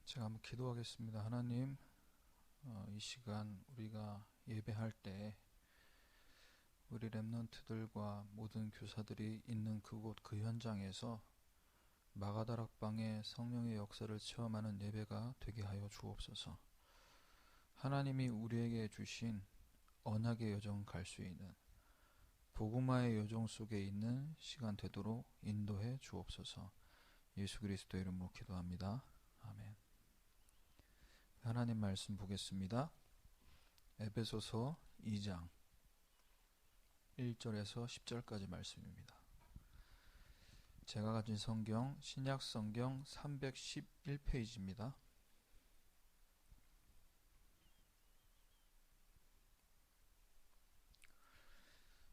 제가 한번 기도하겠습니다. 하나님, 이 시간 우리가 예배할 때 우리 렘넌트들과 모든 교사들이 있는 그곳 그 현장에서 마가다락방의 성령의 역사를 체험하는 예배가 되게 하여 주옵소서. 하나님이 우리에게 주신 언약의 여정 갈 수 있는 복음화의 여정 속에 있는 시간 되도록 인도해 주옵소서. 예수 그리스도 이름으로 기도합니다. 아멘. 하나님 말씀 보겠습니다. 에베소서 2장 1절에서 10절까지 말씀입니다. 제가 가진 성경 신약 성경 311페이지입니다.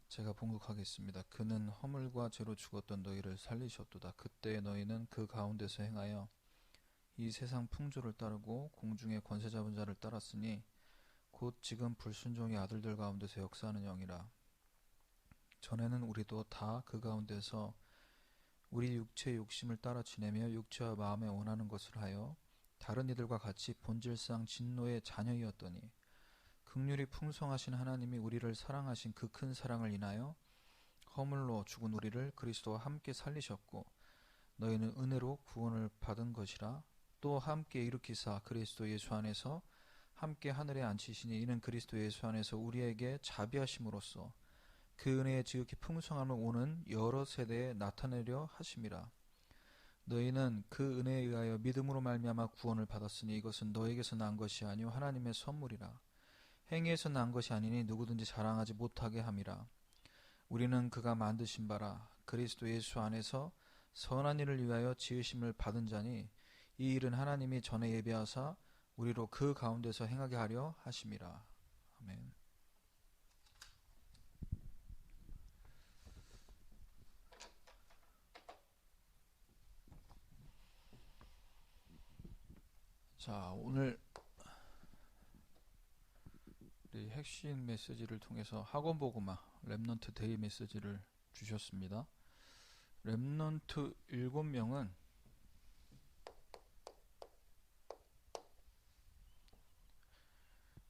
제가 봉독하겠습니다. 그는 허물과 죄로 죽었던 너희를 살리셨도다. 그때 너희는 그 가운데서 행하여 이 세상 풍조를 따르고 공중의 권세 잡은 자를 따랐으니 곧 지금 불순종의 아들들 가운데서 역사하는 영이라. 전에는 우리도 다 그 가운데서 우리 육체의 욕심을 따라 지내며 육체와 마음에 원하는 것을 하여 다른 이들과 같이 본질상 진노의 자녀이었더니 긍휼이 풍성하신 하나님이 우리를 사랑하신 그 큰 사랑을 인하여 허물로 죽은 우리를 그리스도와 함께 살리셨고 너희는 은혜로 구원을 받은 것이라. 또 함께 일으키사 그리스도 예수 안에서 함께 하늘에 앉히시니 이는 그리스도 예수 안에서 우리에게 자비하심으로써 그 은혜의 지극히 풍성함을 오는 여러 세대에 나타내려 하심이라. 너희는 그 은혜에 의하여 믿음으로 말미암아 구원을 받았으니 이것은 너에게서 난 것이 아니요 하나님의 선물이라. 행위에서 난 것이 아니니 누구든지 자랑하지 못하게 함이라. 우리는 그가 만드신 바라 그리스도 예수 안에서 선한 일을 위하여 지으심을 받은 자니 이 일은 하나님이 전에 예비하사 우리로 그 가운데서 행하게 하려 하심이라. 아멘. 자, 오늘 우리 핵심 메시지를 통해서 학원 복음화 렘넌트 데이 메시지를 주셨습니다. 렘넌트 7명은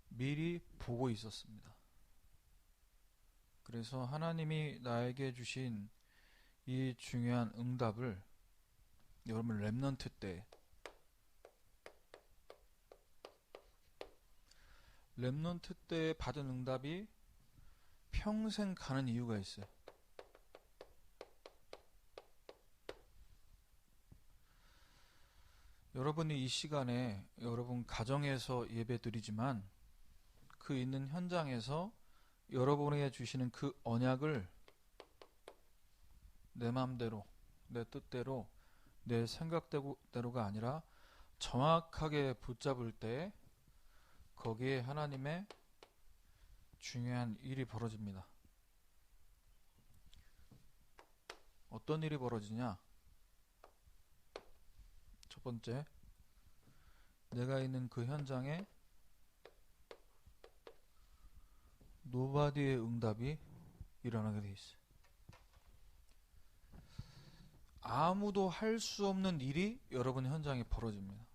미리 보고 있었습니다. 그래서 하나님이 나에게 주신 이 중요한 응답을 여러분 렘넌트 때 받은 응답이 평생 가는 이유가 있어요. 여러분이 이 시간에 여러분 가정에서 예배드리지만 그 있는 현장에서 여러분에게 주시는 그 언약을 내 마음대로, 내 뜻대로, 내 생각대로가 아니라 정확하게 붙잡을 때 거기에 하나님의 중요한 일이 벌어집니다. 어떤 일이 벌어지냐? 첫 번째, 내가 있는 그 현장에 노바디의 응답이 일어나게 돼 있어요. 아무도 할 수 없는 일이 여러분 현장에 벌어집니다.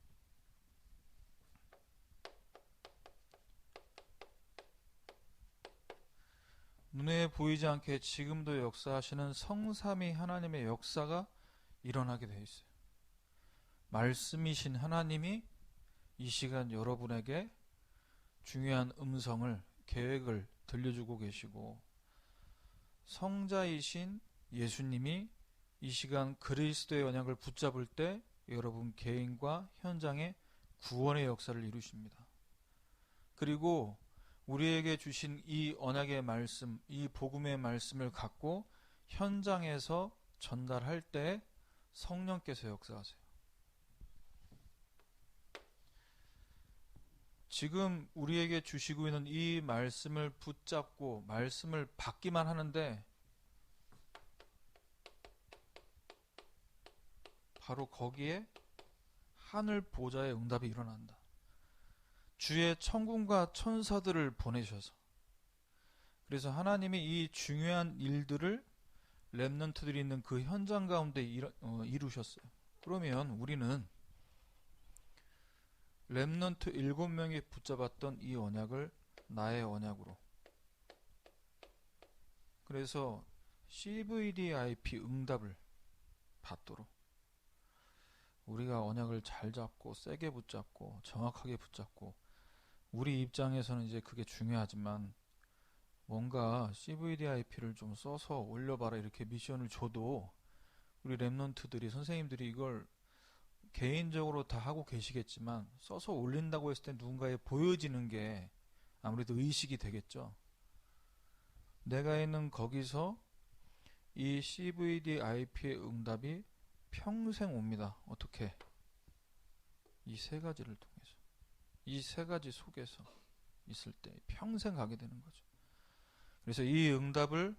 눈에 보이지 않게 지금도 역사하시는 성삼위 하나님의 역사가 일어나게 돼 있어요. 말씀이신 하나님이 이 시간 여러분에게 중요한 음성을, 계획을 들려주고 계시고 성자이신 예수님이 이 시간 그리스도의 언약을 붙잡을 때 여러분 개인과 현장에 구원의 역사를 이루십니다. 그리고 우리에게 주신 이 언약의 말씀, 이 복음의 말씀을 갖고 현장에서 전달할 때 성령께서 역사하세요. 지금 우리에게 주시고 있는 이 말씀을 붙잡고 말씀을 받기만 하는데 바로 거기에 하늘 보좌의 응답이 일어난다. 주의 천군과 천사들을 보내셔서 그래서 하나님이 이 중요한 일들을 렘넌트들이 있는 그 현장 가운데 이루셨어요. 그러면 우리는 렘넌트 7명이 붙잡았던 이 언약을 나의 언약으로. 그래서 CVDIP 응답을 받도록 우리가 언약을 잘 잡고 세게 붙잡고 정확하게 붙잡고, 우리 입장에서는 이제 그게 중요하지만 뭔가 CVDIP를 좀 써서 올려봐라 이렇게 미션을 줘도 우리 랩런트들이, 선생님들이 이걸 개인적으로 다 하고 계시겠지만 써서 올린다고 했을 때 누군가에 보여지는 게 아무래도 의식이 되겠죠. 내가 있는 거기서 이 CVDIP의 응답이 평생 옵니다. 어떻게? 이 세 가지를 통해서, 이 세 가지 속에서 있을 때 평생 가게 되는 거죠. 그래서 이 응답을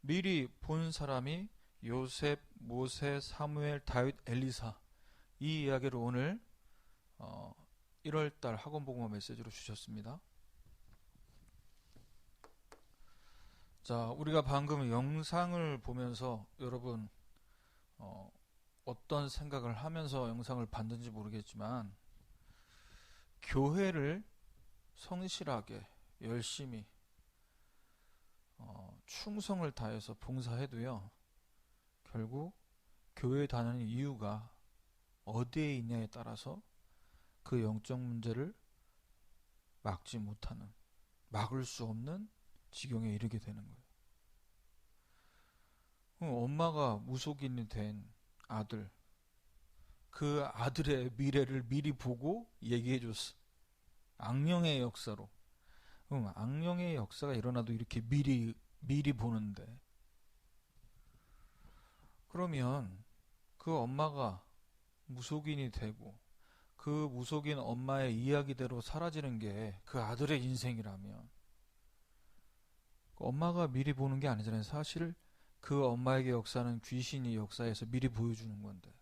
미리 본 사람이 요셉, 모세, 사무엘, 다윗, 엘리사, 이 이야기를 오늘 1월달 학원복음화 메시지로 주셨습니다. 자, 우리가 방금 영상을 보면서 여러분 어떤 생각을 하면서 영상을 봤는지 모르겠지만, 교회를 성실하게 열심히 충성을 다해서 봉사해도요, 결국 교회에 다니는 이유가 어디에 있냐에 따라서 그 영적 문제를 막지 못하는, 막을 수 없는 지경에 이르게 되는 거예요. 엄마가 무속인이 된 아들, 그 아들의 미래를 미리 보고 얘기해줬어. 악령의 역사로. 악령의 역사가 일어나도 이렇게 미리 보는데, 그러면 그 엄마가 무속인이 되고 그 무속인 엄마의 이야기대로 사라지는 게 그 아들의 인생이라면, 그 엄마가 미리 보는 게 아니잖아요. 사실 그 엄마에게 역사는 귀신이 역사에서 미리 보여주는 건데,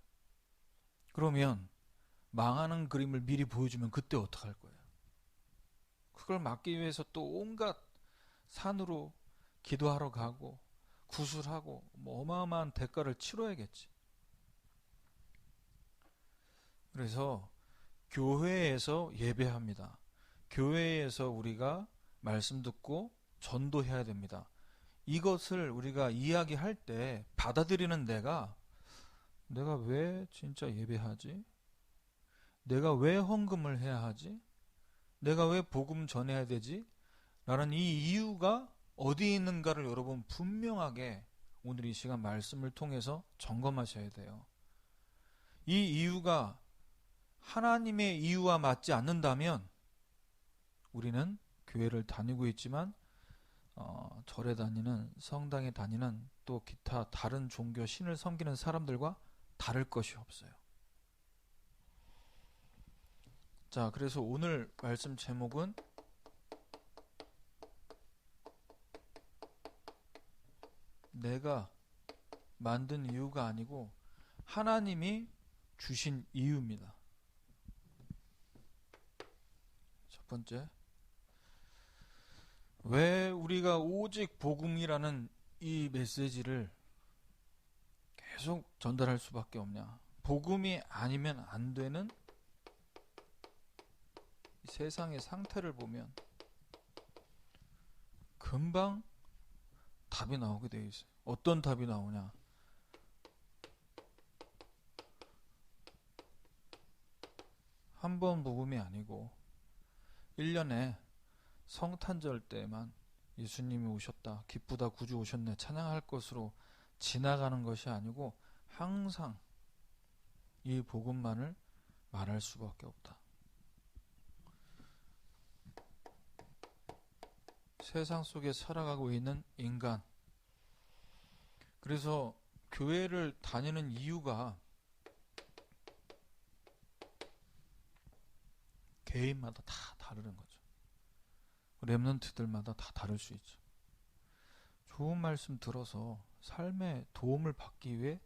그러면 망하는 그림을 미리 보여주면 그때 어떡할 거예요? 그걸 막기 위해서 또 온갖 산으로 기도하러 가고 구술하고 뭐 어마어마한 대가를 치러야겠지. 그래서 교회에서 예배합니다. 교회에서 우리가 말씀 듣고 전도해야 됩니다. 이것을 우리가 이야기할 때 받아들이는 내가 왜 진짜 예배하지? 내가 왜 헌금을 해야 하지? 내가 왜 복음 전해야 되지? 라는 이 이유가 어디 있는가를 여러분 분명하게 오늘 이 시간 말씀을 통해서 점검하셔야 돼요. 이 이유가 하나님의 이유와 맞지 않는다면 우리는 교회를 다니고 있지만 절에 다니는, 성당에 다니는, 또 기타 다른 종교 신을 섬기는 사람들과 다를 것이 없어요. 자, 그래서 오늘 말씀 제목은 내가 만든 이유가 아니고 하나님이 주신 이유입니다. 첫 번째, 왜 우리가 오직 복음이라는 이 메시지를 계속 전달할 수밖에 없냐? 복음이 아니면 안 되는 세상의 상태를 보면 금방 답이 나오게 되어 있어요. 어떤 답이 나오냐? 한 번 복음이 아니고 1년에 성탄절 때만 예수님이 오셨다, 기쁘다, 구주 오셨네, 찬양할 것으로 지나가는 것이 아니고 항상 이 복음만을 말할 수밖에 없다. 세상 속에 살아가고 있는 인간, 그래서 교회를 다니는 이유가 개인마다 다 다르는 거죠. 렘넌트들마다 다 다를 수 있죠. 좋은 말씀 들어서 삶에 도움을 받기 위해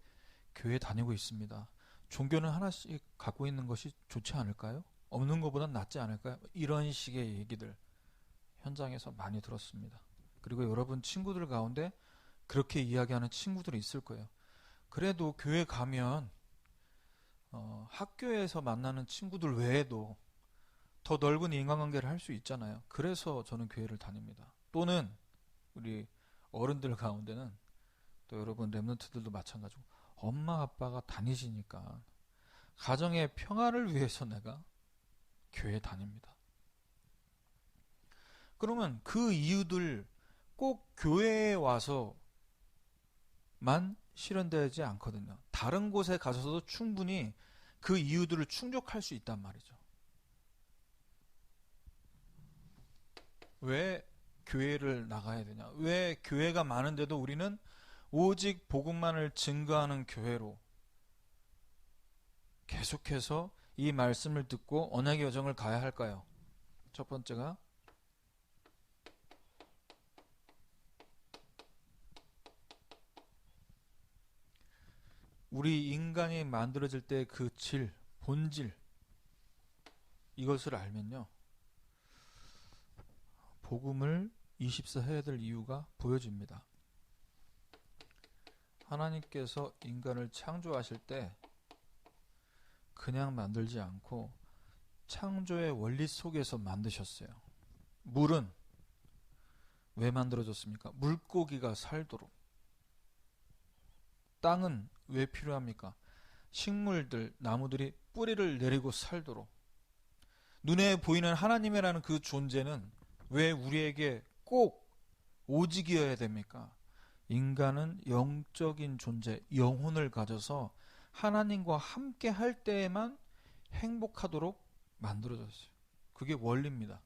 교회 다니고 있습니다. 종교는 하나씩 갖고 있는 것이 좋지 않을까요? 없는 것보단 낫지 않을까요? 이런 식의 얘기들 현장에서 많이 들었습니다. 그리고 여러분 친구들 가운데 그렇게 이야기하는 친구들이 있을 거예요. 그래도 교회 가면 학교에서 만나는 친구들 외에도 더 넓은 인간관계를 할 수 있잖아요. 그래서 저는 교회를 다닙니다. 또는 우리 어른들 가운데는 또 여러분 렘넌트들도 마찬가지고 엄마 아빠가 다니시니까 가정의 평화를 위해서 내가 교회 다닙니다. 그러면 그 이유들 꼭 교회에 와서만 실현되지 않거든요. 다른 곳에 가서도 충분히 그 이유들을 충족할 수 있단 말이죠. 왜 교회를 나가야 되냐? 왜 교회가 많은데도 우리는 오직 복음만을 증거하는 교회로 계속해서 이 말씀을 듣고 언약의 여정을 가야 할까요? 첫 번째가 우리 인간이 만들어질 때 그 질, 본질 이것을 알면요. 복음을 24 해야 될 이유가 보여집니다. 하나님께서 인간을 창조하실 때 그냥 만들지 않고 창조의 원리 속에서 만드셨어요. 물은 왜 만들어졌습니까? 물고기가 살도록. 땅은 왜 필요합니까? 식물들, 나무들이 뿌리를 내리고 살도록. 눈에 보이는 하나님이라는 그 존재는 왜 우리에게 꼭 오직이어야 됩니까? 인간은 영적인 존재, 영혼을 가져서 하나님과 함께 할 때에만 행복하도록 만들어졌어요. 그게 원리입니다.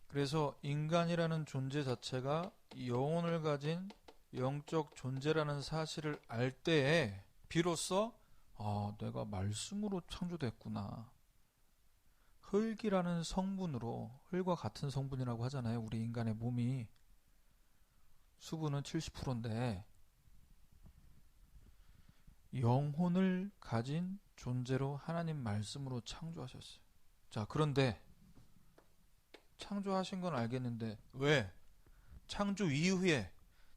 그래서 인간이라는 존재 자체가 영혼을 가진 영적 존재라는 사실을 알 때에 비로소 내가 말씀으로 창조됐구나. 흙이라는 성분으로, 흙과 같은 성분이라고 하잖아요. 우리 인간의 몸이 수분은 70%인데 영혼을 가진 존재로 하나님 말씀으로 창조하셨어요. 자, 그런데 창조하신 건 알겠는데 왜 창조 이후에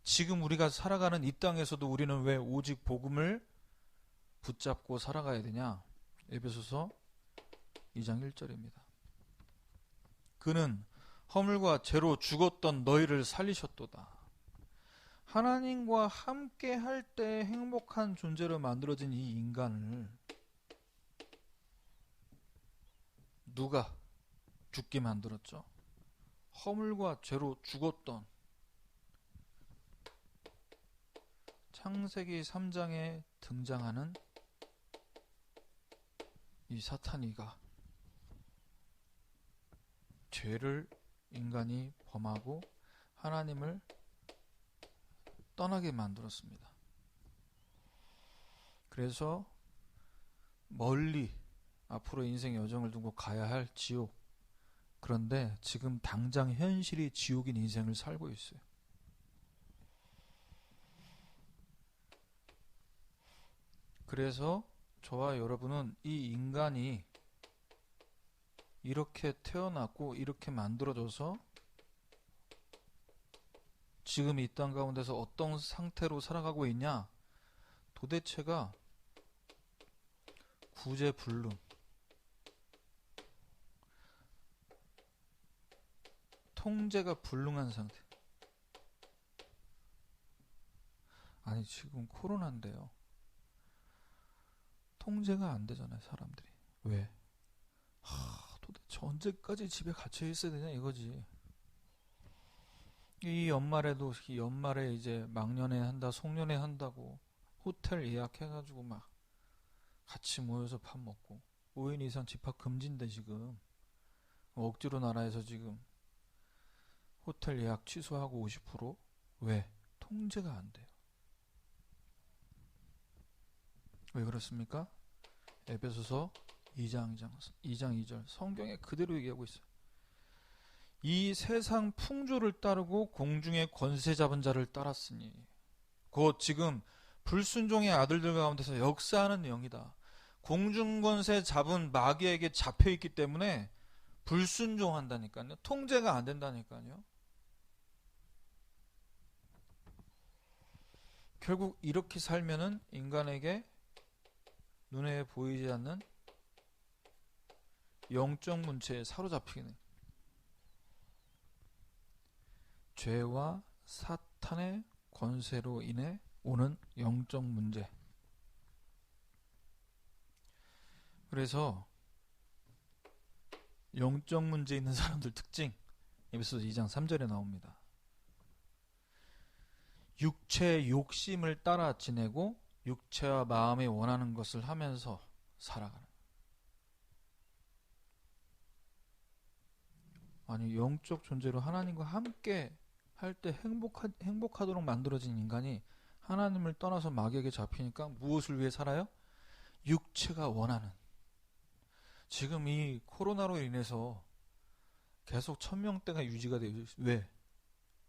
지금 우리가 살아가는 이 땅에서도 우리는 왜 오직 복음을 붙잡고 살아가야 되냐? 에베소서 2장 1절입니다. 그는 허물과 죄로 죽었던 너희를 살리셨도다. 하나님과 함께 할 때 행복한 존재로 만들어진 이 인간을 누가 죽게 만들었죠? 허물과 죄로 죽었던 창세기 3장에 등장하는 이 사탄이가 죄를 인간이 범하고 하나님을 떠나게 만들었습니다. 그래서 멀리 앞으로 인생의 여정을 두고 가야 할 지옥, 그런데 지금 당장 현실이 지옥인 인생을 살고 있어요. 그래서 저와 여러분은 이 인간이 이렇게 태어났고 이렇게 만들어져서 지금 이 땅 가운데서 어떤 상태로 살아가고 있냐? 도대체가 구제불능, 통제가 불능한 상태. 아니 지금 코로나인데요. 통제가 안 되잖아요, 사람들이. 왜? 도대체 언제까지 집에 갇혀 있어야 되냐 이거지. 이 연말에 이제 막년회 한다, 송년회 한다고 호텔 예약해가지고 막 같이 모여서 밥 먹고 5인 이상 집합 금지인데 지금 억지로 나라에서 지금 호텔 예약 취소하고 50%? 왜? 통제가 안 돼요. 왜 그렇습니까? 에베소서 2장 2절 성경에 그대로 얘기하고 있어요. 이 세상 풍조를 따르고 공중의 권세 잡은 자를 따랐으니 곧 지금 불순종의 아들들 가운데서 역사하는 영이다. 공중 권세 잡은 마귀에게 잡혀있기 때문에 불순종한다니까요. 통제가 안 된다니까요. 결국 이렇게 살면은 인간에게 눈에 보이지 않는 영적 문체에 사로잡히는 죄와 사탄의 권세로 인해 오는 영적 문제. 그래서 영적 문제 있는 사람들 특징, 에베소서 2장 3절에 나옵니다. 육체의 욕심을 따라 지내고 육체와 마음이 원하는 것을 하면서 살아가는. 아니, 영적 존재로 하나님과 함께 할 때 행복하도록 만들어진 인간이 하나님을 떠나서 마귀에게 잡히니까 무엇을 위해 살아요? 육체가 원하는. 지금 이 코로나로 인해서 계속 1000명대가 유지가 돼요. 왜?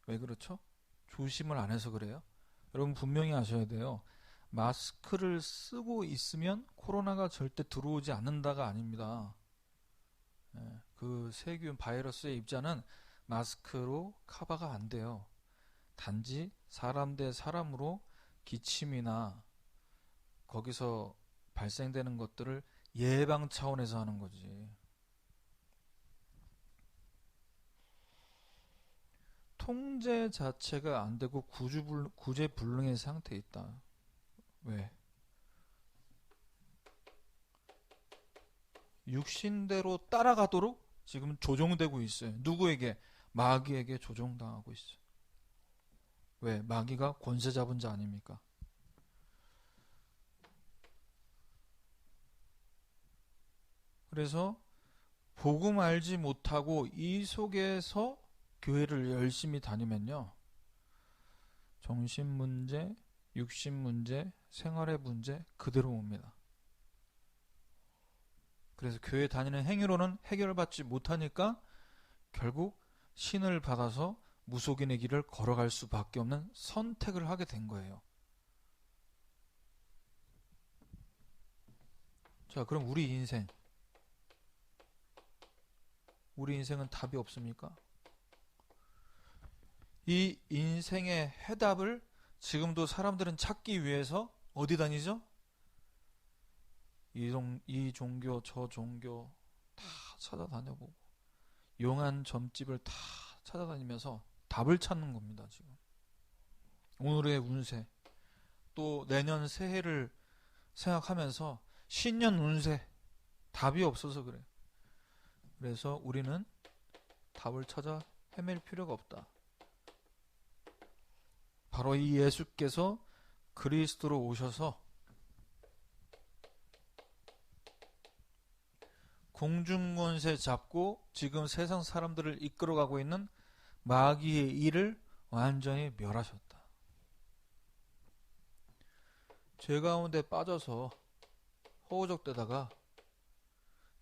왜 그렇죠? 조심을 안 해서 그래요. 여러분 분명히 아셔야 돼요. 마스크를 쓰고 있으면 코로나가 절대 들어오지 않는다가 아닙니다. 그 세균 바이러스의 입자는 마스크로 커버가 안 돼요. 단지 사람 대 사람으로 기침이나 거기서 발생되는 것들을 예방 차원에서 하는 거지. 통제 자체가 안 되고 구제불능의 상태에 있다. 왜? 육신대로 따라가도록 지금 조종되고 있어요. 누구에게? 마귀에게 조종당하고 있어요. 왜? 마귀가 권세 잡은 자 아닙니까? 그래서 복음 알지 못하고 이 속에서 교회를 열심히 다니면요, 정신 문제, 육신 문제, 생활의 문제 그대로 옵니다. 그래서 교회 다니는 행위로는 해결받지 못하니까 결국 신을 받아서 무속인의 길을 걸어갈 수밖에 없는 선택을 하게 된 거예요. 자, 그럼 우리 인생은 답이 없습니까? 이 인생의 해답을 지금도 사람들은 찾기 위해서 어디 다니죠? 이 종교 저 종교 다 찾아다녀보고 용한 점집을 다 찾아다니면서 답을 찾는 겁니다. 지금 오늘의 운세, 또 내년 새해를 생각하면서 신년 운세, 답이 없어서 그래. 그래서 우리는 답을 찾아 헤맬 필요가 없다. 바로 이 예수께서 그리스도로 오셔서 공중권세 잡고 지금 세상 사람들을 이끌어가고 있는 마귀의 일을 완전히 멸하셨다. 죄 가운데 빠져서 허우적대다가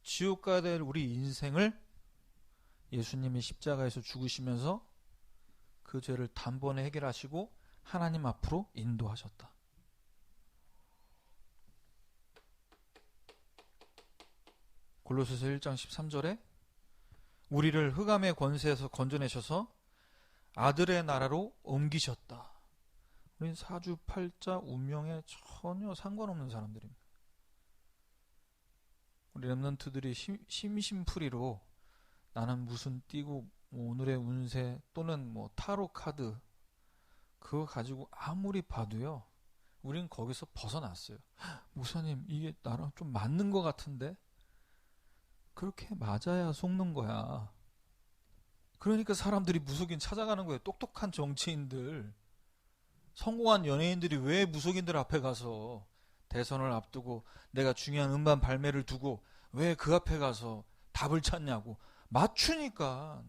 지옥 가야 될 우리 인생을 예수님이 십자가에서 죽으시면서 그 죄를 단번에 해결하시고 하나님 앞으로 인도하셨다. 골로새서 1장 13절에 우리를 흑암의 권세에서 건져내셔서 아들의 나라로 옮기셨다. 우린 사주팔자 운명에 전혀 상관없는 사람들입니다. 우리 렘넌트들이 심심풀이로 나는 무슨 띠고 오늘의 운세 또는 타로 카드 그거 가지고 아무리 봐도요, 우린 거기서 벗어났어요. 목사님, 이게 나랑 좀 맞는 것 같은데? 그렇게 맞아야 속는 거야. 그러니까 사람들이 무속인 찾아가는 거예요. 똑똑한 정치인들, 성공한 연예인들이 왜 무속인들 앞에 가서 대선을 앞두고 내가 중요한 음반 발매를 두고 왜 그 앞에 가서 답을 찾냐고. 맞추니까.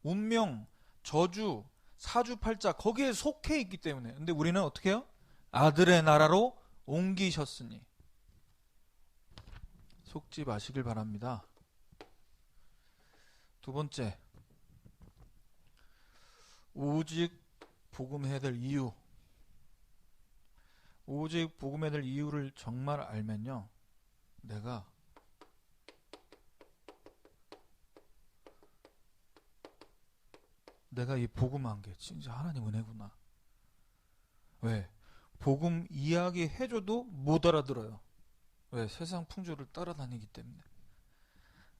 운명, 저주, 사주팔자 거기에 속해 있기 때문에. 근데 우리는 어떻게 해요? 아들의 나라로 옮기셨으니. 속지 마시길 바랍니다. 두 번째, 오직 복음해야 될 이유. 오직 복음해야 될 이유를 정말 알면요, 내가 이 복음한 게 진짜 하나님 은혜구나. 왜? 복음 이야기해줘도 못 알아들어요. 왜? 세상 풍조를 따라다니기 때문에.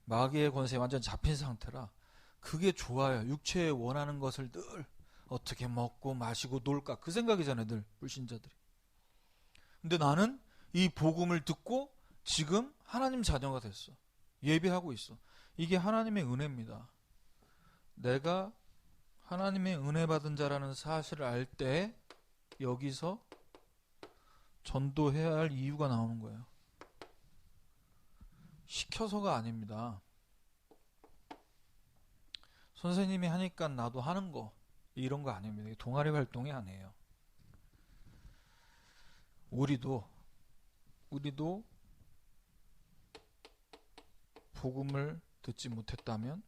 마귀의 권세에 완전 잡힌 상태라 그게 좋아요. 육체에 원하는 것을 늘 어떻게 먹고 마시고 놀까 그 생각이잖아요. 늘 불신자들이. 근데 나는 이 복음을 듣고 지금 하나님 자녀가 됐어. 예배하고 있어. 이게 하나님의 은혜입니다. 내가 하나님의 은혜 받은 자라는 사실을 알 때 여기서 전도해야 할 이유가 나오는 거예요. 시켜서가 아닙니다. 선생님이 하니까 나도 하는 거 이런 거 아닙니다. 동아리 활동이 아니에요. 우리도 복음을 듣지 못했다면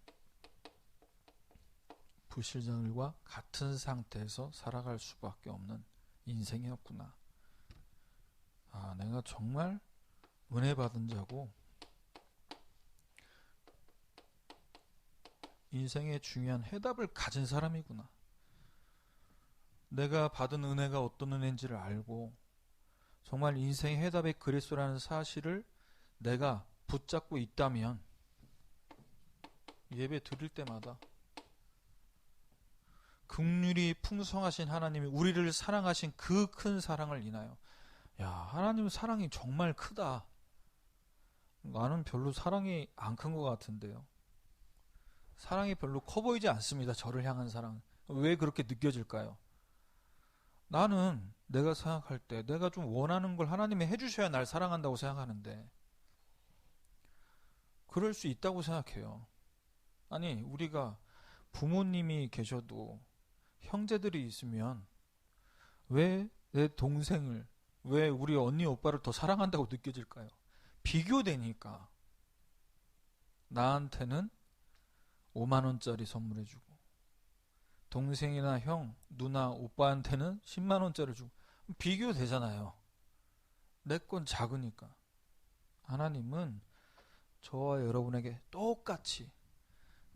불신자들과 같은 상태에서 살아갈 수밖에 없는 인생이었구나. 아, 내가 정말 은혜 받은 자고 인생의 중요한 해답을 가진 사람이구나. 내가 받은 은혜가 어떤 은혜인지를 알고 정말 인생의 해답의 그리스도라는 사실을 내가 붙잡고 있다면 예배 드릴 때마다 긍휼이 풍성하신 하나님이 우리를 사랑하신 그 큰 사랑을 인하여 야, 하나님 사랑이 정말 크다. 나는 별로 사랑이 안 큰 것 같은데요. 사랑이 별로 커 보이지 않습니다. 저를 향한 사랑. 왜 그렇게 느껴질까요? 나는 내가 생각할 때 내가 좀 원하는 걸 하나님이 해주셔야 날 사랑한다고 생각하는데 그럴 수 있다고 생각해요. 아니 우리가 부모님이 계셔도 형제들이 있으면 왜 내 동생을 왜 우리 언니 오빠를 더 사랑한다고 느껴질까요? 비교되니까. 나한테는 5만원짜리 선물해주고 동생이나 형, 누나, 오빠한테는 10만원짜리 주고 비교되잖아요. 내 건 작으니까. 하나님은 저와 여러분에게 똑같이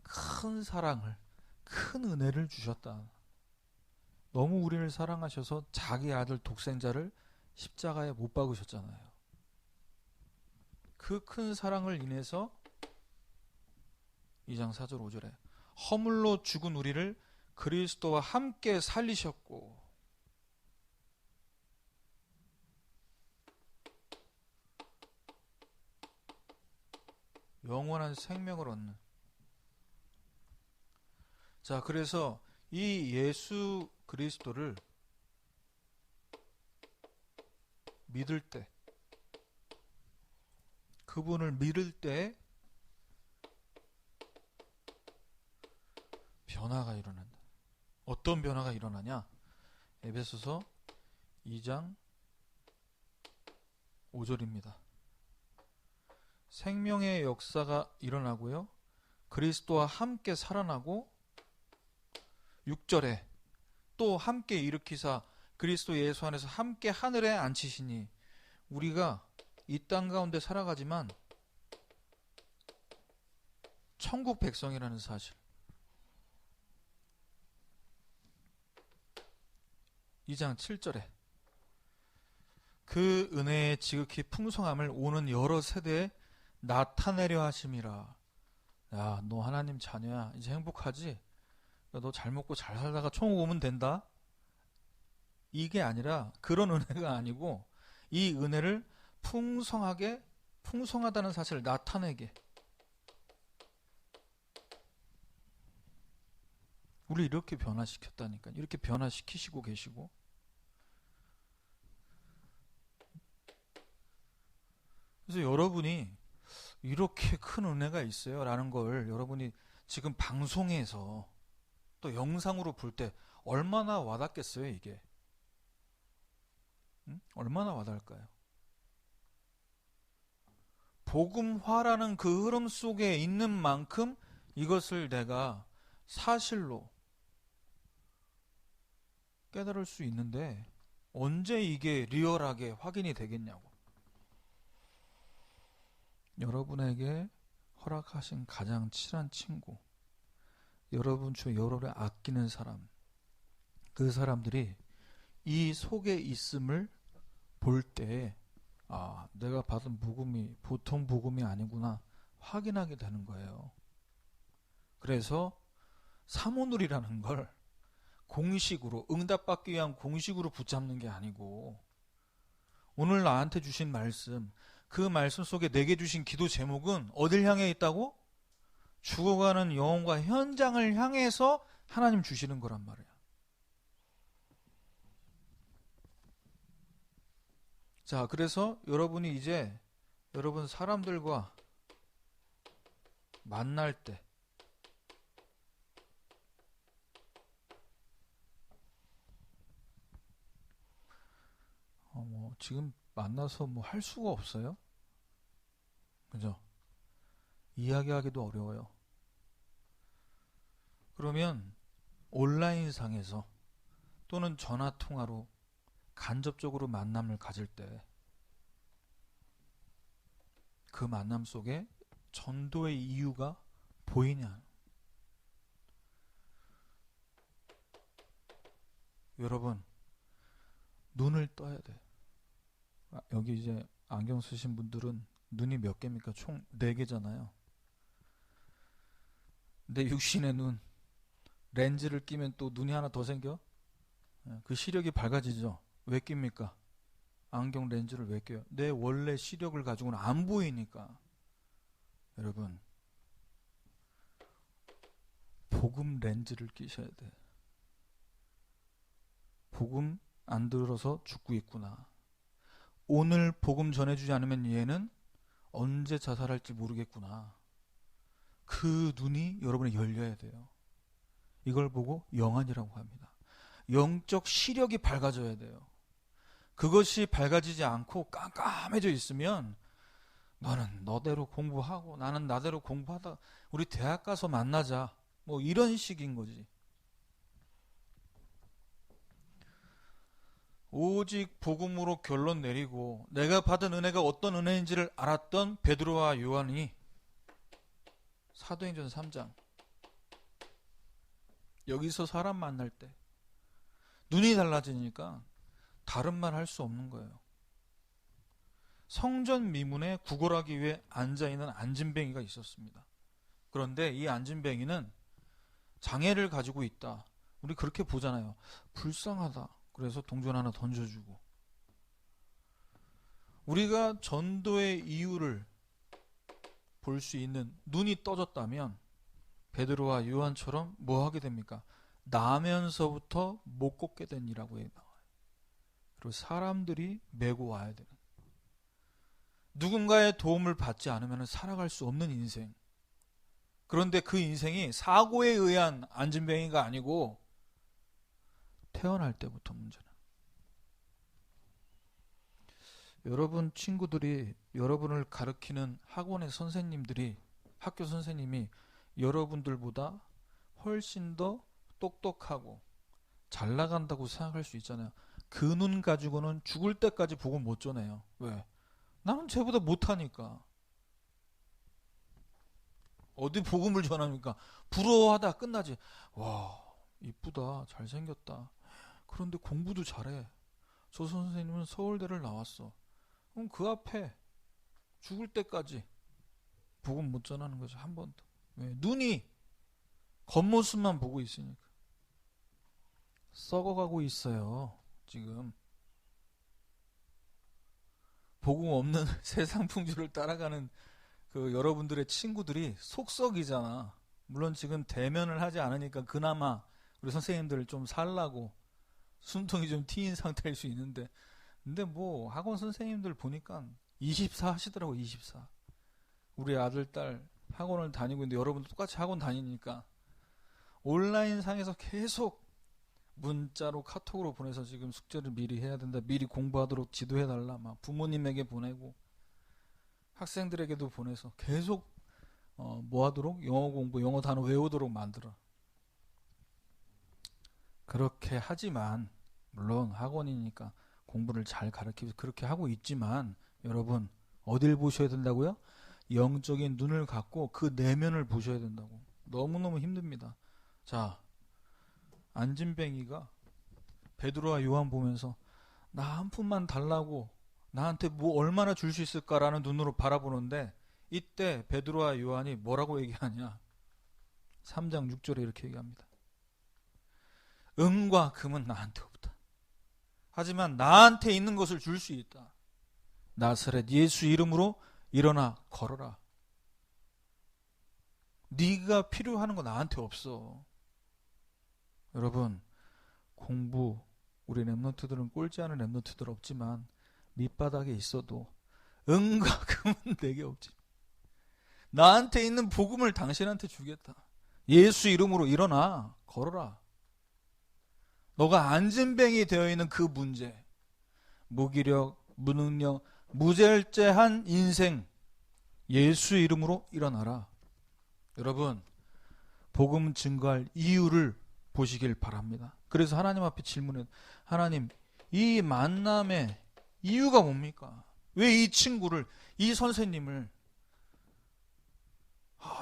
큰 사랑을, 큰 은혜를 주셨다. 너무 우리를 사랑하셔서 자기 아들 독생자를 십자가에 못 박으셨잖아요. 그 큰 사랑을 인해서 2장 4절 5절에 허물로 죽은 우리를 그리스도와 함께 살리셨고 영원한 생명을 얻는. 자, 그래서 이 예수 그리스도를 믿을 때, 그분을 믿을 때 변화가 일어난다. 어떤 변화가 일어나냐? 에베소서 2장 5절입니다. 생명의 역사가 일어나고요. 그리스도와 함께 살아나고 6절에 또 함께 일으키사 그리스도 예수 안에서 함께 하늘에 앉히시니 우리가 이 땅 가운데 살아가지만 천국 백성이라는 사실. 2장 7절에 그 은혜의 지극히 풍성함을 오는 여러 세대에 나타내려 하심이라. 야, 너 하나님 자녀야. 이제 행복하지? 너 잘 먹고 잘 살다가 천국 오면 된다? 이게 아니라 그런 은혜가 아니고 이 은혜를 풍성하게 풍성하다는 사실을 나타내게. 우리 이렇게 변화시켰다니까. 이렇게 변화시키시고 계시고. 그래서 여러분이 이렇게 큰 은혜가 있어요 라는 걸 여러분이 지금 방송에서 또 영상으로 볼 때 얼마나 와닿겠어요 이게. 응? 얼마나 와닿을까요? 복음화라는 그 흐름 속에 있는 만큼 이것을 내가 사실로 깨달을 수 있는데 언제 이게 리얼하게 확인이 되겠냐고. 여러분에게 허락하신 가장 친한 친구, 여러분을 아끼는 사람, 그 사람들이 이 속에 있음을 볼 때, 아, 내가 받은 복음이 보통 복음이 아니구나 확인하게 되는 거예요. 그래서 사모놀이라는 걸 공식으로, 응답받기 위한 공식으로 붙잡는 게 아니고, 오늘 나한테 주신 말씀, 그 말씀 속에 내게 주신 기도 제목은 어딜 향해 있다고? 죽어가는 영혼과 현장을 향해서 하나님 주시는 거란 말이야. 자, 그래서 여러분이 이제 여러분 사람들과 만날 때 지금 만나서 뭐 할 수가 없어요. 그죠? 이야기하기도 어려워요. 그러면 온라인상에서 또는 전화통화로 간접적으로 만남을 가질 때 그 만남 속에 전도의 이유가 보이냐? 여러분, 눈을 떠야 돼. 여기 이제 안경 쓰신 분들은 눈이 몇 개입니까? 총 4개잖아요. 내 육신의 눈, 렌즈를 끼면 또 눈이 하나 더 생겨? 그 시력이 밝아지죠? 왜 낍니까? 안경 렌즈를 왜 껴요? 내 원래 시력을 가지고는 안 보이니까. 여러분, 복음 렌즈를 끼셔야 돼. 복음 안 들어서 죽고 있구나. 오늘 복음 전해주지 않으면 얘는 언제 자살할지 모르겠구나. 그 눈이 여러분이 열려야 돼요. 이걸 보고 영안이라고 합니다. 영적 시력이 밝아져야 돼요. 그것이 밝아지지 않고 깜깜해져 있으면 너는 너대로 공부하고 나는 나대로 공부하다 우리 대학 가서 만나자 뭐 이런 식인 거지. 오직 복음으로 결론 내리고 내가 받은 은혜가 어떤 은혜인지를 알았던 베드로와 요한이 사도행전 3장 여기서 사람 만날 때 눈이 달라지니까 다른 말 할 수 없는 거예요. 성전 미문에 구걸하기 위해 앉아있는 안진뱅이가 있었습니다. 그런데 이 안진뱅이는 장애를 가지고 있다. 우리 그렇게 보잖아요. 불쌍하다. 그래서 동전 하나 던져주고. 우리가 전도의 이유를 볼 수 있는 눈이 떠졌다면 베드로와 요한처럼 뭐 하게 됩니까? 나면서부터 못 걷게 된 이라고 나와요. 그리고 사람들이 메고 와야 되는. 누군가의 도움을 받지 않으면 살아갈 수 없는 인생. 그런데 그 인생이 사고에 의한 안진뱅이가 아니고 태어날 때부터 문제는. 여러분 친구들이 여러분을 가르치는 학원의 선생님들이 학교 선생님이 여러분들보다 훨씬 더 똑똑하고 잘 나간다고 생각할 수 있잖아요. 그 눈 가지고는 죽을 때까지 복음 못 전해요. 왜? 나는 쟤보다 못하니까. 어디 복음을 전합니까? 부러워하다 끝나지. 와, 이쁘다, 잘생겼다. 그런데 공부도 잘해. 저 선생님은 서울대를 나왔어. 그럼 그 앞에 죽을 때까지 복음 못 전하는 거죠. 한 번도. 왜? 눈이 겉모습만 보고 있으니까. 썩어가고 있어요. 지금. 복음 없는 세상 풍조를 따라가는 그 여러분들의 친구들이 속썩이잖아. 물론 지금 대면을 하지 않으니까 그나마 우리 선생님들 좀 살라고 숨통이 좀 트인 상태일 수 있는데, 근데 뭐 학원 선생님들 보니까 24 하시더라고. 24. 우리 아들 딸 학원을 다니고 있는데 여러분도 똑같이 학원 다니니까 온라인 상에서 계속 문자로 카톡으로 보내서 지금 숙제를 미리 해야 된다, 미리 공부하도록 지도해달라, 막 부모님에게 보내고 학생들에게도 보내서 계속 뭐 하도록 영어 공부, 영어 단어 외우도록 만들어. 그렇게 하지만 물론 학원이니까 공부를 잘 가르치고 그렇게 하고 있지만 여러분 어딜 보셔야 된다고요? 영적인 눈을 갖고 그 내면을 보셔야 된다고. 너무너무 힘듭니다. 자, 안진뱅이가 베드로와 요한 보면서 나 한 푼만 달라고 나한테 뭐 얼마나 줄 수 있을까라는 눈으로 바라보는데, 이때 베드로와 요한이 뭐라고 얘기하냐. 3장 6절에 이렇게 얘기합니다. 은과 금은 나한테 없다. 하지만 나한테 있는 것을 줄 수 있다. 나사렛 예수 이름으로 일어나 걸어라. 네가 필요하는 거 나한테 없어. 여러분, 공부, 우리 랩런트들은 꼴찌 하는 랩런트들 없지만 밑바닥에 있어도 은과 금은 내게 없지. 나한테 있는 복음을 당신한테 주겠다. 예수 이름으로 일어나 걸어라. 너가 안진뱅이 되어 있는 그 문제, 무기력, 무능력, 무절제한 인생, 예수 이름으로 일어나라. 여러분, 복음 증거할 이유를 보시길 바랍니다. 그래서 하나님 앞에 질문해, 하나님, 이 만남의 이유가 뭡니까? 왜 이 친구를, 이 선생님을,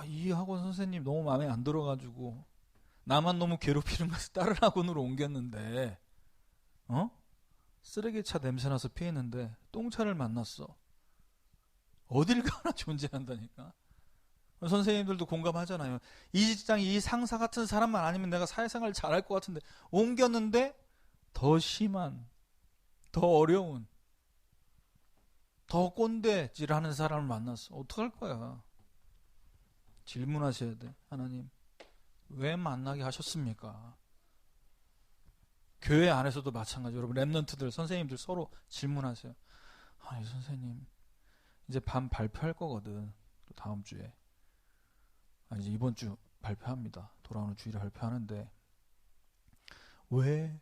이 학원 선생님 너무 마음에 안 들어가지고 나만 너무 괴롭히는 것을 다른 학원으로 옮겼는데, 쓰레기차 냄새나서 피했는데 똥차를 만났어. 어딜 가나 존재한다니까. 선생님들도 공감하잖아요. 이 직장, 이 상사 같은 사람만 아니면 내가 사회생활 잘할 것 같은데 옮겼는데 더 심한, 더 어려운, 더 꼰대질하는 사람을 만났어. 어떡할 거야? 질문하셔야 돼. 하나님, 왜 만나게 하셨습니까? 교회 안에서도 마찬가지. 여러분, 랩런트들, 선생님들 서로 질문하세요. 아니, 선생님, 이제 밤 발표할 거거든. 또 다음 주에. 이제 이번 주 발표합니다. 돌아오는 주일에 발표하는데 왜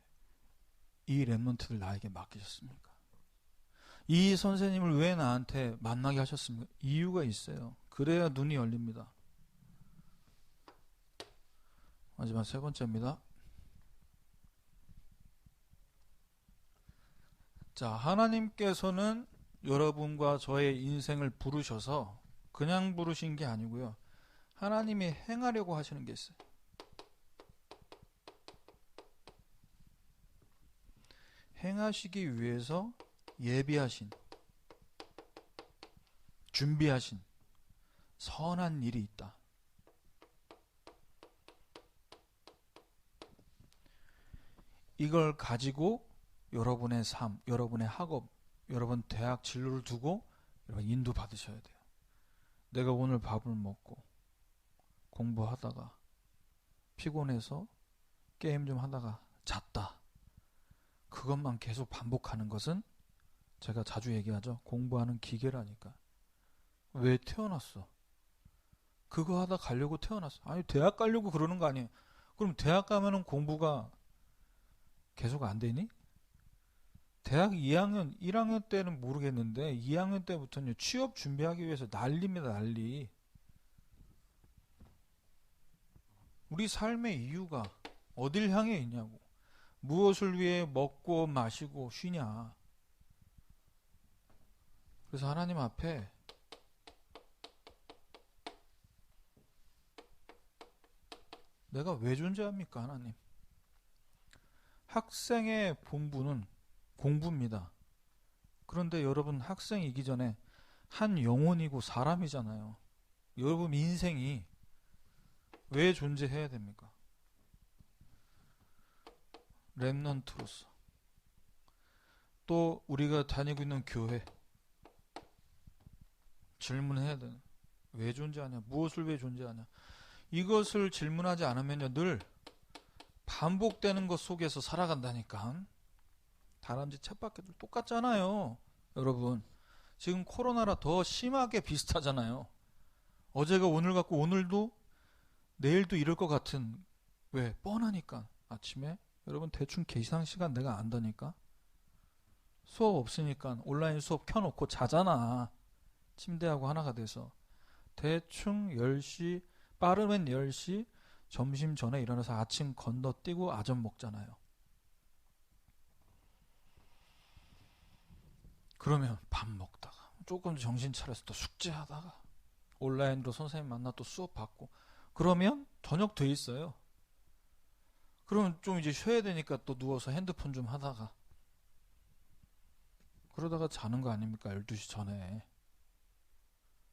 이 랩런트를 나에게 맡기셨습니까? 이 선생님을 왜 나한테 만나게 하셨습니까? 이유가 있어요. 그래야 눈이 열립니다. 마지막 세 번째입니다. 자, 하나님께서는 여러분과 저의 인생을 부르셔서 그냥 부르신 게 아니고요. 하나님이 행하려고 하시는 게 있어요. 행하시기 위해서 예비하신, 준비하신 선한 일이 있다. 이걸 가지고 여러분의 삶, 여러분의 학업, 여러분 대학 진로를 두고 여러분 인도 받으셔야 돼요. 내가 오늘 밥을 먹고 공부하다가 피곤해서 게임 좀 하다가 잤다. 그것만 계속 반복하는 것은 제가 자주 얘기하죠. 공부하는 기계라니까. 왜 태어났어? 그거 하다 가려고 태어났어. 아니, 대학 가려고 그러는 거 아니에요. 그럼 대학 가면은 공부가 계속 안 되니? 대학 2학년, 1학년 때는 모르겠는데 2학년 때부터는 취업 준비하기 위해서 난리입니다, 난리. 우리 삶의 이유가 어딜 향해 있냐고. 무엇을 위해 먹고 마시고 쉬냐. 그래서 하나님 앞에 내가 왜 존재합니까, 하나님? 학생의 본분은 공부입니다. 그런데 여러분, 학생이기 전에 한 영혼이고 사람이잖아요. 여러분 인생이 왜 존재해야 됩니까? 랩넌트로서. 또 우리가 다니고 있는 교회 질문해야 되는, 왜 존재하냐, 무엇을 왜 존재하냐. 이것을 질문하지 않으면요, 늘 반복되는 것 속에서 살아간다니까. 다람쥐 쳇바퀴들 똑같잖아요. 여러분, 지금 코로나라 더 심하게 비슷하잖아요. 어제가 오늘 같고 오늘도 내일도 이럴 것 같은, 왜? 뻔하니까. 아침에 여러분 대충 계산 시간 내가 안다니까. 수업 없으니까 온라인 수업 켜놓고 자잖아. 침대하고 하나가 돼서. 대충 10시, 빠르면 10시, 점심 전에 일어나서 아침 건너뛰고 아점 먹잖아요. 그러면 밥 먹다가 조금 정신 차려서 또 숙제하다가 온라인으로 선생님 만나 또 수업 받고, 그러면 저녁 돼 있어요. 그러면 좀 이제 쉬어야 되니까 또 누워서 핸드폰 좀 하다가 그러다가 자는 거 아닙니까? 12시 전에.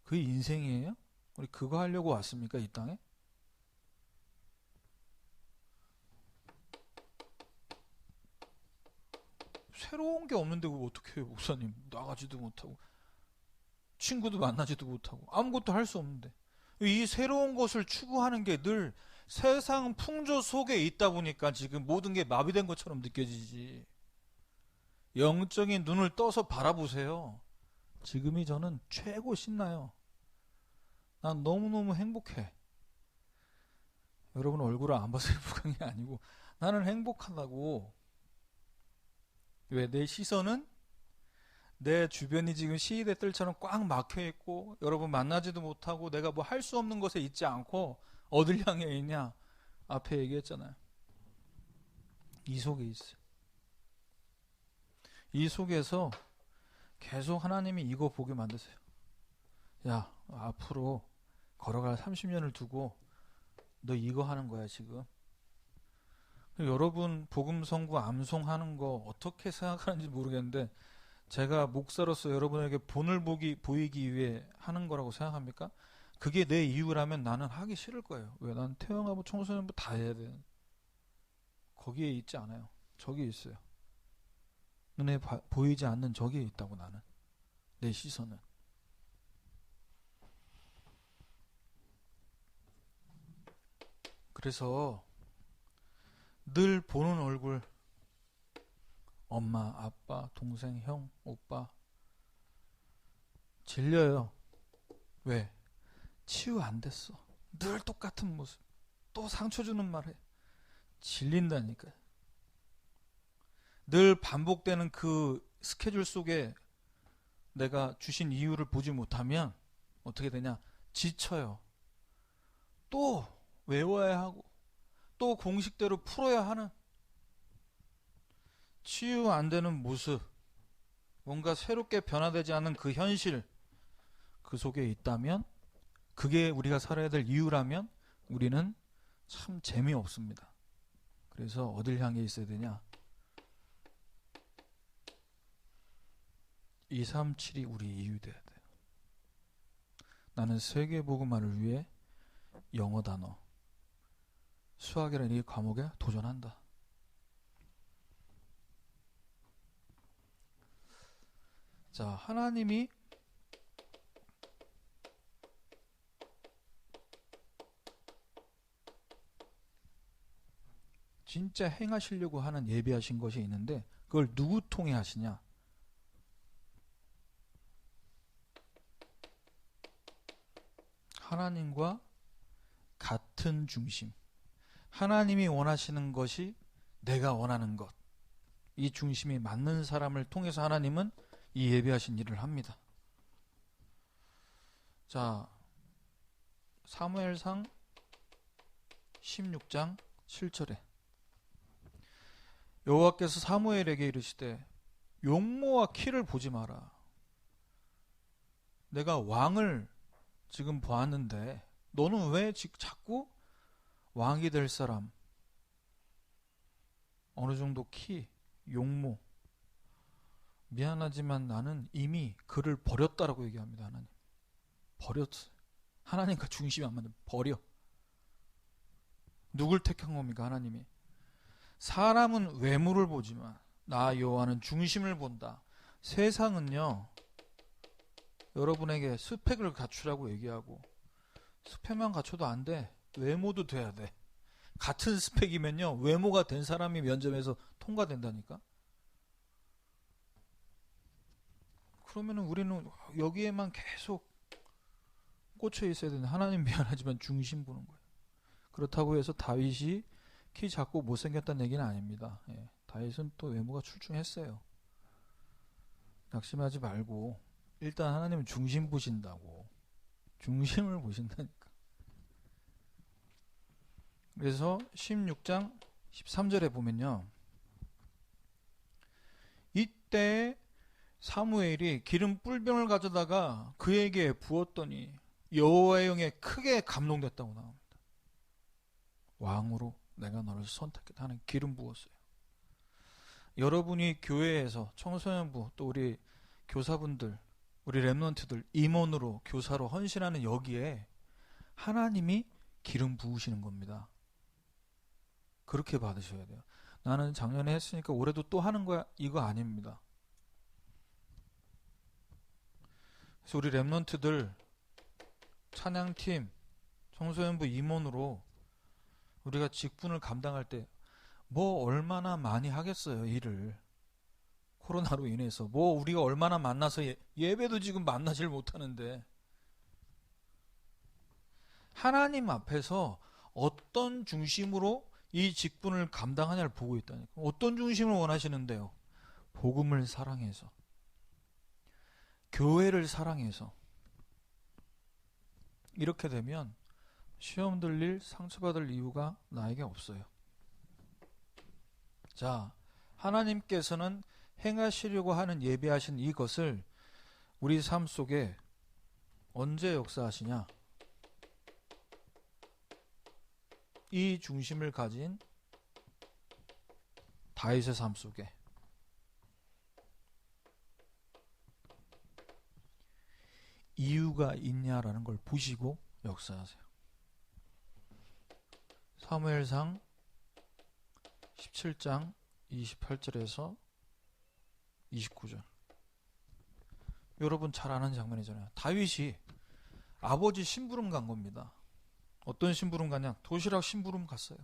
그게 인생이에요? 우리 그거 하려고 왔습니까? 이 땅에? 새로운 게 없는데 그걸 어떻게 해요, 목사님? 나가지도 못하고 친구도 만나지도 못하고 아무것도 할 수 없는데. 이 새로운 것을 추구하는 게 늘 세상 풍조 속에 있다 보니까 지금 모든 게 마비된 것처럼 느껴지지. 영적인 눈을 떠서 바라보세요. 지금이 저는 최고 신나요. 난 너무너무 행복해. 여러분 얼굴을 안 봐서 행복한 게 아니고 나는 행복하다고. 왜? 내 시선은 내 주변이 지금 시위대 뜰처럼 꽉 막혀있고 여러분 만나지도 못하고 내가 뭐 할 수 없는 곳에 있지 않고 어딜 향해 있냐? 앞에 얘기했잖아요. 이 속에 있어요. 이 속에서 계속 하나님이 이거 보게 만드세요. 야, 앞으로 걸어갈 30년을 두고 너 이거 하는 거야 지금. 여러분 복음 선고 암송하는 거 어떻게 생각하는지 모르겠는데 제가 목사로서 여러분에게 본을 보이기 위해 하는 거라고 생각합니까? 그게 내 이유라면 나는 하기 싫을 거예요. 왜? 난 태영하고 청소년부 다 해야 돼. 거기에 있지 않아요. 저기 있어요. 눈에 보이지 않는 저기에 있다고. 나는 내 시선은. 그래서 늘 보는 얼굴, 엄마, 아빠, 동생, 형, 오빠 질려요. 왜? 치유 안 됐어. 늘 똑같은 모습, 또 상처 주는 말 해. 질린다니까요. 늘 반복되는 그 스케줄 속에 내가 주신 이유를 보지 못하면 어떻게 되냐? 지쳐요. 또 외워야 하고 또 공식대로 풀어야 하는, 치유 안 되는 모습, 뭔가 새롭게 변화되지 않은 그 현실, 그 속에 있다면, 그게 우리가 살아야 될 이유라면 우리는 참 재미없습니다. 그래서 어딜 향해 있어야 되냐? 237이 우리 이유 돼야 돼요. 나는 세계복음화를 위해 영어 단어, 수학이라는 이 과목에 도전한다. 자, 하나님이 진짜 행하시려고 하는 예비하신 것이 있는데 그걸 누구 통해 하시냐? 하나님과 같은 중심. 하나님이 원하시는 것이 내가 원하는 것. 이 중심이 맞는 사람을 통해서 하나님은 이 예비하신 일을 합니다. 자, 사무엘상 16장 7절에 여호와께서 사무엘에게 이르시되 용모와 키를 보지 마라. 내가 왕을 지금 보았는데 너는 왜 자꾸 왕이 될 사람, 어느 정도 키, 용모, 미안하지만 나는 이미 그를 버렸다라고 얘기합니다. 하나님 버렸어요. 하나님과 중심이 안 맞는, 버려. 누굴 택한 겁니까? 하나님이. 사람은 외모를 보지만 나 여호와는 중심을 본다. 세상은요, 여러분에게 스펙을 갖추라고 얘기하고 스펙만 갖춰도 안 돼. 외모도 돼야 돼. 같은 스펙이면요, 외모가 된 사람이 면접에서 통과된다니까. 그러면 우리는 여기에만 계속 꽂혀 있어야 되는데 하나님 미안하지만 중심 보는 거예요. 그렇다고 해서 다윗이 키 작고 못생겼다는 얘기는 아닙니다. 예, 다윗은 또 외모가 출중했어요. 낙심하지 말고 일단 하나님은 중심 보신다고. 중심을 보신다니까. 그래서 16장 13절에 보면요, 이때 사무엘이 기름 뿔병을 가져다가 그에게 부었더니 여호와의 영에 크게 감동됐다고 나옵니다. 왕으로 내가 너를 선택했다 하는 기름 부었어요. 여러분이 교회에서 청소년부 또 우리 교사분들, 우리 렘넌트들 임원으로 교사로 헌신하는 여기에 하나님이 기름 부으시는 겁니다. 그렇게 받으셔야 돼요. 나는 작년에 했으니까 올해도 또 하는 거야, 이거 아닙니다. 그래서 우리 렘넌트들 찬양팀 청소년부 임원으로 우리가 직분을 감당할 때 뭐 얼마나 많이 하겠어요, 일을. 코로나로 인해서 뭐 우리가 얼마나 만나서 예배도 지금 만나질 못하는데, 하나님 앞에서 어떤 중심으로 이 직분을 감당하냐를 보고 있다니까. 어떤 중심을 원하시는데요? 복음을 사랑해서, 교회를 사랑해서. 이렇게 되면 시험 들릴, 상처받을 이유가 나에게 없어요. 자, 하나님께서는 행하시려고 하는 예비하신 이것을 우리 삶 속에 언제 역사하시냐? 이 중심을 가진 다윗의 삶 속에 이유가 있냐라는 걸 보시고 역사하세요. 사무엘상 17장 28절에서 29절. 여러분 잘 아는 장면이잖아요. 다윗이 아버지 심부름 간 겁니다. 어떤 심부름 가냐? 도시락 심부름 갔어요.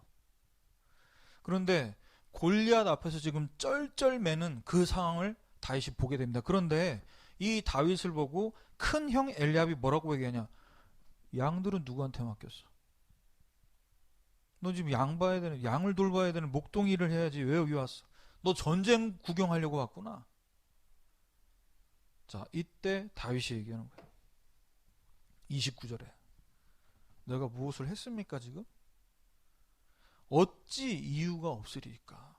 그런데 골리앗 앞에서 지금 쩔쩔매는 그 상황을 다윗이 보게 됩니다. 그런데 이 다윗을 보고 큰 형 엘리압이 뭐라고 얘기하냐? 양들은 누구한테 맡겼어? 너 지금 양 봐야 되는, 양을 돌봐야 되는 목동이를 해야지 왜 여기 왔어? 너 전쟁 구경하려고 왔구나. 자, 이때 다윗이 얘기하는 거예요. 29절에 내가 무엇을 했습니까 지금? 어찌 이유가 없으리까?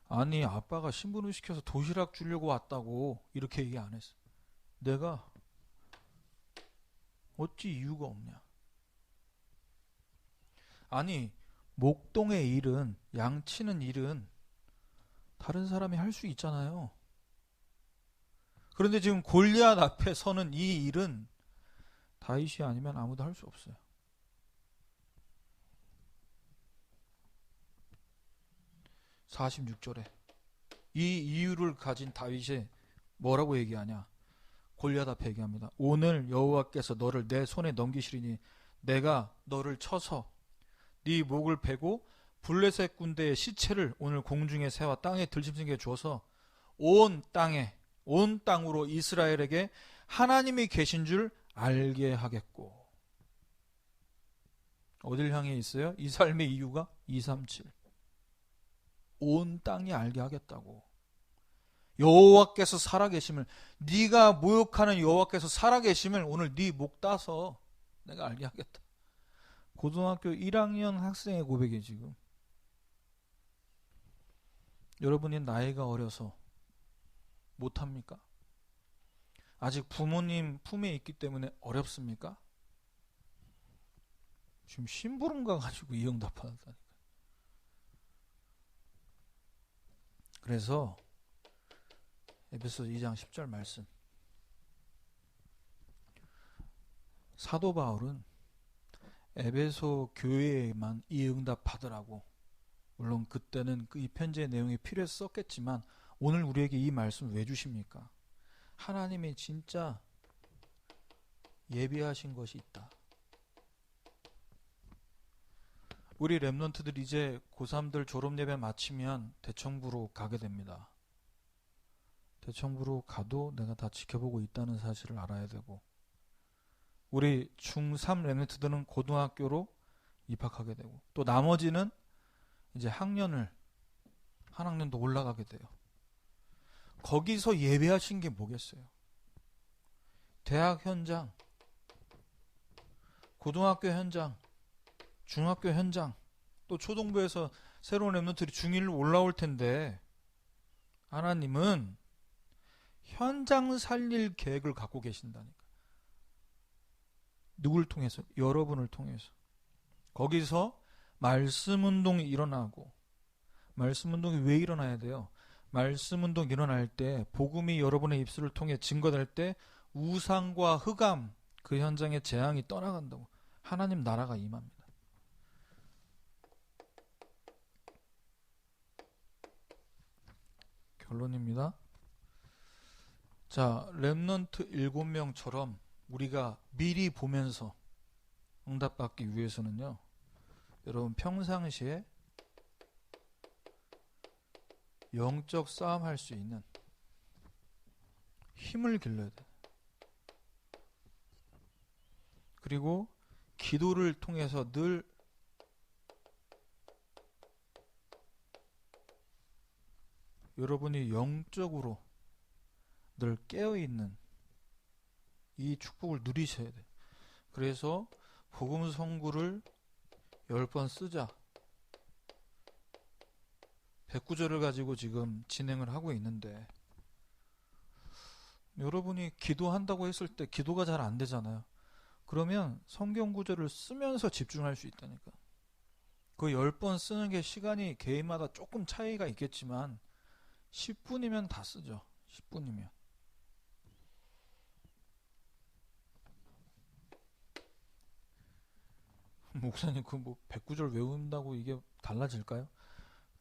아니, 아빠가 신부름 시켜서 도시락 주려고 왔다고 이렇게 얘기 안 했어. 내가 어찌 이유가 없냐? 아니, 목동의 일은, 양치는 일은 다른 사람이 할 수 있잖아요. 그런데 지금 골리앗 앞에 서는 이 일은 다윗이 아니면 아무도 할 수 없어요. 46절에 이 이유를 가진 다윗이 뭐라고 얘기하냐? 골리앗 앞에 얘기합니다. 오늘 여호와께서 너를 내 손에 넘기시리니 내가 너를 쳐서 네 목을 베고 블레셋 군대의 시체를 오늘 공중에 새와 땅에 들짐승에게 주어서 온 땅으로 이스라엘에게 하나님이 계신 줄 알게 하겠고. 어딜 향해 있어요? 이 삶의 이유가 237. 온 땅이 알게 하겠다고. 여호와께서 살아계심을, 네가 모욕하는 여호와께서 살아계심을 오늘 네 목 따서 내가 알게 하겠다. 고등학교 1학년 학생의 고백이 지금. 여러분이 나이가 어려서 못합니까? 아직 부모님 품에 있기 때문에 어렵습니까? 지금 심부름 가가지고 이 응답 받았다니까. 그래서 에베소 2장 10절 말씀. 사도 바울은 에베소 교회에만 이 응답 받으라고, 물론 그때는 이 편지의 내용이 필요해서 썼겠지만 오늘 우리에게 이 말씀 왜 주십니까? 하나님이 진짜 예비하신 것이 있다. 우리 렘넌트들 이제 고3들 졸업예배 마치면 대청부로 가게 됩니다. 대청부로 가도 내가 다 지켜보고 있다는 사실을 알아야 되고, 우리 중3 렘넌트들은 고등학교로 입학하게 되고, 또 나머지는 이제 학년을 한 학년 더 올라가게 돼요. 거기서 예배하신 게 뭐겠어요? 대학 현장, 고등학교 현장, 중학교 현장, 또 초등부에서 새로운 렘넌트들이 중1로 올라올 텐데, 하나님은 현장 살릴 계획을 갖고 계신다니까. 누굴 통해서? 여러분을 통해서. 거기서 말씀 운동이 일어나고, 말씀 운동이 왜 일어나야 돼요? 말씀 운동 일어날 때, 복음이 여러분의 입술을 통해 증거될 때 우상과 흑암, 그 현장의 재앙이 떠나간다고. 하나님 나라가 임합니다. 결론입니다. 자, 렘넌트 7명처럼 우리가 미리 보면서 응답받기 위해서는요, 여러분 평상시에 영적 싸움 할 수 있는 힘을 길러야 돼. 그리고 기도를 통해서 늘 여러분이 영적으로 늘 깨어있는 이 축복을 누리셔야 돼. 그래서 복음 선구를 10번 쓰자. 109절을 가지고 지금 진행을 하고 있는데, 여러분이 기도한다고 했을 때 기도가 잘 안 되잖아요. 그러면 성경 구절을 쓰면서 집중할 수 있다니까. 그 10번 쓰는 게 시간이 개인마다 조금 차이가 있겠지만 10분이면 다 쓰죠. 10분이면. 목사님 그 뭐 109절 외운다고 이게 달라질까요?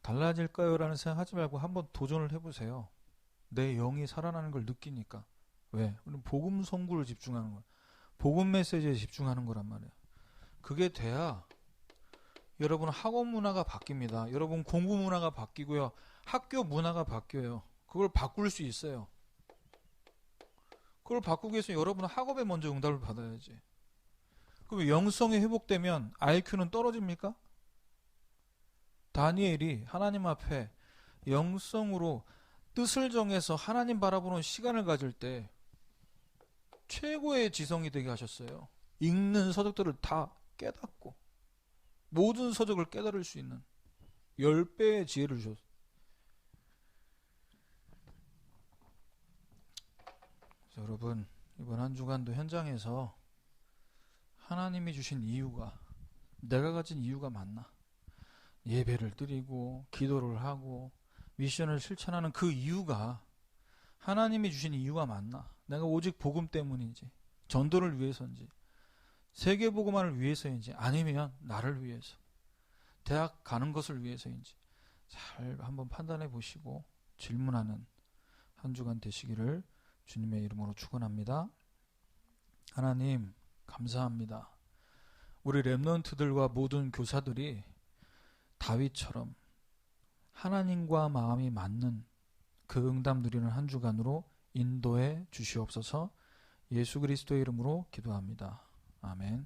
달라질까요? 라는 생각하지 말고 한번 도전을 해보세요. 내 영이 살아나는 걸 느끼니까. 왜? 우리는 복음 선구를 집중하는 거야. 복음 메시지에 집중하는 거란 말이에요. 그게 돼야 여러분 학원 문화가 바뀝니다. 여러분 공부 문화가 바뀌고요. 학교 문화가 바뀌어요. 그걸 바꿀 수 있어요. 그걸 바꾸기 위해서 여러분은 학업에 먼저 응답을 받아야지. 그럼 영성이 회복되면 IQ는 떨어집니까? 다니엘이 하나님 앞에 영성으로 뜻을 정해서 하나님 바라보는 시간을 가질 때 최고의 지성이 되게 하셨어요. 읽는 서적들을 다 깨닫고 모든 서적을 깨달을 수 있는 10배의 지혜를 주셨어요. 여러분 이번 한 주간도 현장에서 하나님이 주신 이유가, 내가 가진 이유가 맞나? 예배를 드리고 기도를 하고 미션을 실천하는 그 이유가 하나님이 주신 이유가 맞나? 내가 오직 복음 때문인지, 전도를 위해서인지, 세계복음화를 위해서인지, 아니면 나를 위해서, 대학 가는 것을 위해서인지 잘 한번 판단해 보시고 질문하는 한 주간 되시기를 주님의 이름으로 축원합니다. 하나님 감사합니다. 우리 렘넌트들과 모든 교사들이 다윗처럼 하나님과 마음이 맞는 그 응답 누리는 한 주간으로 인도해 주시옵소서. 예수 그리스도의 이름으로 기도합니다. 아멘.